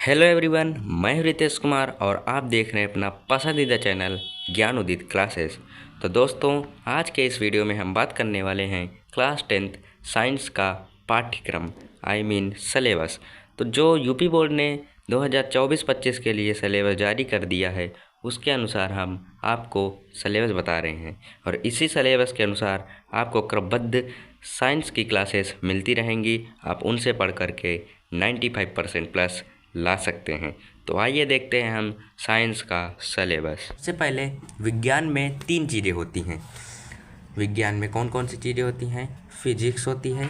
Hello everyone, मैं हूं रितेश कुमार और आप देख रहे हैं अपना पसंदीदा चैनल ज्ञान उदित क्लासेस। तो दोस्तों, आज के इस वीडियो में हम बात करने वाले हैं क्लास 10th साइंस का पाठ्यक्रम सिलेबस। तो जो यूपी बोर्ड ने 2024-25 के लिए सिलेबस जारी कर दिया है, उसके अनुसार हम आपको सिलेबस बता रहे हैं और इसी सिलेबस के अनुसार आपको क्रमबद्ध साइंस की क्लासेस मिलती रहेंगी। आप उनसे पढ़ करके 95% प्लस ला सकते हैं। तो आइए देखते हैं हम साइंस का सिलेबस। सबसे पहले विज्ञान में 3 चीज़ें होती हैं। विज्ञान में कौन कौन सी चीज़ें होती हैं? फिजिक्स होती है,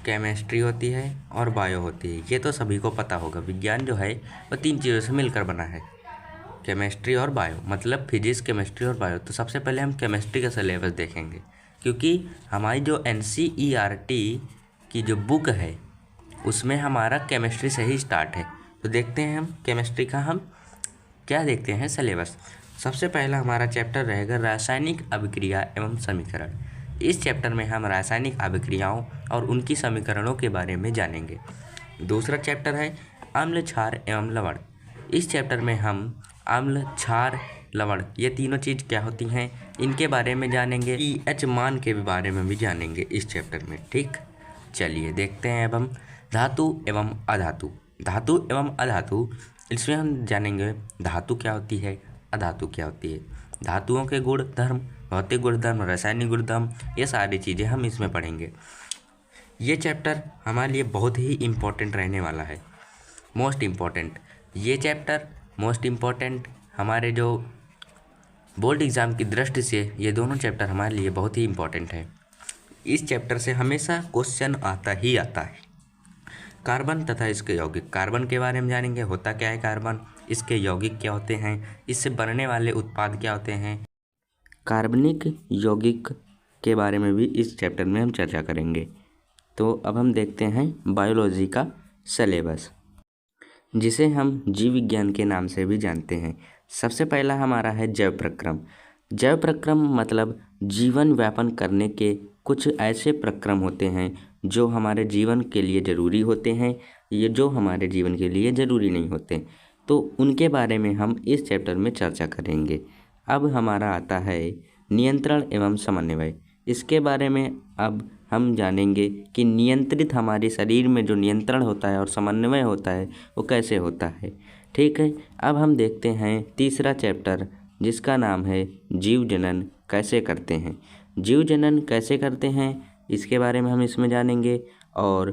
केमिस्ट्री होती है और बायो होती है। ये तो सभी को पता होगा। विज्ञान जो है वो 3 चीज़ों से मिलकर बना है, केमिस्ट्री और बायो, मतलब फिजिक्स, केमिस्ट्री और बायो। तो सबसे पहले हम केमिस्ट्री का सिलेबस देखेंगे, क्योंकि हमारी जो NCERT की जो बुक है उसमें हमारा केमिस्ट्री से ही स्टार्ट है। तो देखते हैं हम केमिस्ट्री का हम क्या देखते हैं सिलेबस। सबसे पहला हमारा चैप्टर रहेगा रासायनिक अभिक्रिया एवं समीकरण। इस चैप्टर में हम रासायनिक अभिक्रियाओं और उनकी समीकरणों के बारे में जानेंगे। दूसरा चैप्टर है अम्ल, क्षार एवं लवण। इस चैप्टर में हम अम्ल, क्षार, लवण ये तीनों चीज़ क्या होती हैं इनके बारे में जानेंगे। pH मान के बारे में भी जानेंगे इस चैप्टर में। ठीक, चलिए देखते हैं। अब हम धातु एवं अधातु। धातु एवं अधातु, इसमें हम जानेंगे धातु क्या होती है, अधातु क्या होती है, धातुओं के गुण धर्म, भौतिक गुणधर्म, रासायनिक गुणधर्म, ये सारी चीज़ें हम इसमें पढ़ेंगे। ये चैप्टर हमारे लिए बहुत ही इम्पोर्टेंट रहने वाला है, मोस्ट इम्पोर्टेंट। ये चैप्टर मोस्ट इम्पोर्टेंट हमारे जो बोर्ड एग्ज़ाम की दृष्टि से ये दोनों चैप्टर हमारे लिए बहुत ही इम्पोर्टेंट है। इस चैप्टर से हमेशा क्वेश्चन आता ही आता है। कार्बन तथा इसके यौगिक, कार्बन के बारे में जानेंगे, होता क्या है कार्बन, इसके यौगिक क्या होते हैं, इससे बनने वाले उत्पाद क्या होते हैं। कार्बनिक यौगिक के बारे में भी इस चैप्टर में हम चर्चा करेंगे। तो अब हम देखते हैं बायोलॉजी का सिलेबस, जिसे हम जीव विज्ञान के नाम से भी जानते हैं। सबसे पहला हमारा है जैव प्रक्रम। जैव प्रक्रम मतलब जीवन व्यापन करने के कुछ ऐसे प्रक्रम होते हैं जो हमारे जीवन के लिए ज़रूरी होते हैं, ये जो हमारे जीवन के लिए ज़रूरी नहीं होते, तो उनके बारे में हम इस चैप्टर में चर्चा करेंगे। अब हमारा आता है नियंत्रण एवं समन्वय। इसके बारे में अब हम जानेंगे कि नियंत्रित हमारे शरीर में जो नियंत्रण होता है और समन्वय होता है वो कैसे होता है। ठीक है, अब हम देखते हैं तीसरा चैप्टर, जिसका नाम है जीव जनन कैसे करते हैं। जीव जनन कैसे करते हैं इसके बारे में हम इसमें जानेंगे। और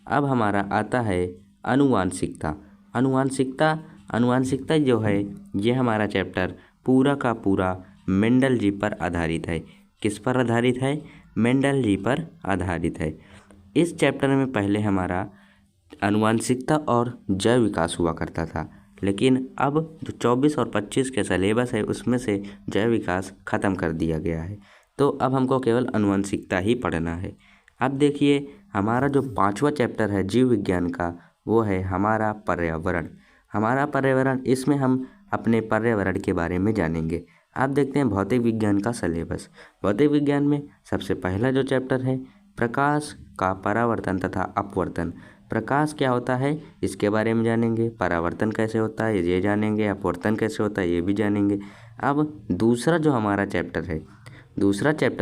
अब हमारा आता है आनुवांशिकता। आनुवांशिकता जो है ये हमारा चैप्टर पूरा का पूरा मेंडल जी पर आधारित है। किस पर आधारित है? मेंडल जी पर आधारित है। इस चैप्टर में पहले हमारा आनुवांशिकता और जैव विकास हुआ करता था, लेकिन अब जो 24 और 25 के सिलेबस है उसमें से जैव विकास ख़त्म कर दिया गया है। तो अब हमको केवल आनुवंशिकता ही पढ़ना है। अब देखिए, हमारा जो 5वां चैप्टर है जीव विज्ञान का, वो है हमारा पर्यावरण। हमारा पर्यावरण, इसमें हम अपने पर्यावरण के बारे में जानेंगे। आप देखते हैं भौतिक विज्ञान का सिलेबस। भौतिक विज्ञान में सबसे पहला जो चैप्टर है प्रकाश का परावर्तन तथा अपवर्तन। प्रकाश क्या होता है इसके बारे में जानेंगे, परावर्तन कैसे होता है ये जानेंगे, अपवर्तन कैसे होता है ये भी जानेंगे। अब दूसरा जो हमारा चैप्टर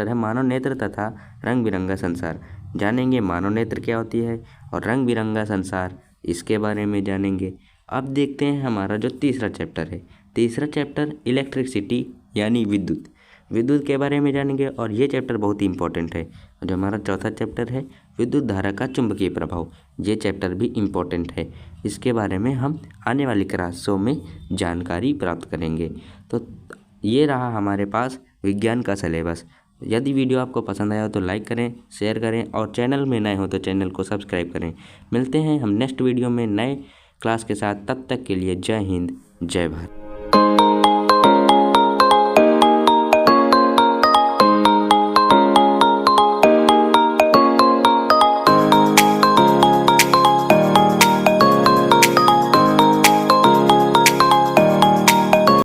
है मानव नेत्र तथा रंग बिरंगा संसार। जानेंगे मानव नेत्र क्या होती है और रंग बिरंगा संसार, इसके बारे में जानेंगे। अब देखते हैं हमारा जो तीसरा चैप्टर इलेक्ट्रिसिटी यानी विद्युत के बारे में जानेंगे और ये चैप्टर बहुत ही इंपॉर्टेंट है। जो हमारा चौथा चैप्टर है विद्युत धारा का चुंबकीय प्रभाव, ये चैप्टर भी इम्पोर्टेंट है। इसके बारे में हम आने वाली क्लासों में जानकारी प्राप्त करेंगे। तो ये रहा हमारे पास विज्ञान का सिलेबस। यदि वीडियो आपको पसंद आया हो तो लाइक करें, शेयर करें और चैनल में नए हो तो चैनल को सब्सक्राइब करें। मिलते हैं हम नेक्स्ट वीडियो में नए क्लास के साथ। तब तक के लिए जय हिंद, जय भारत।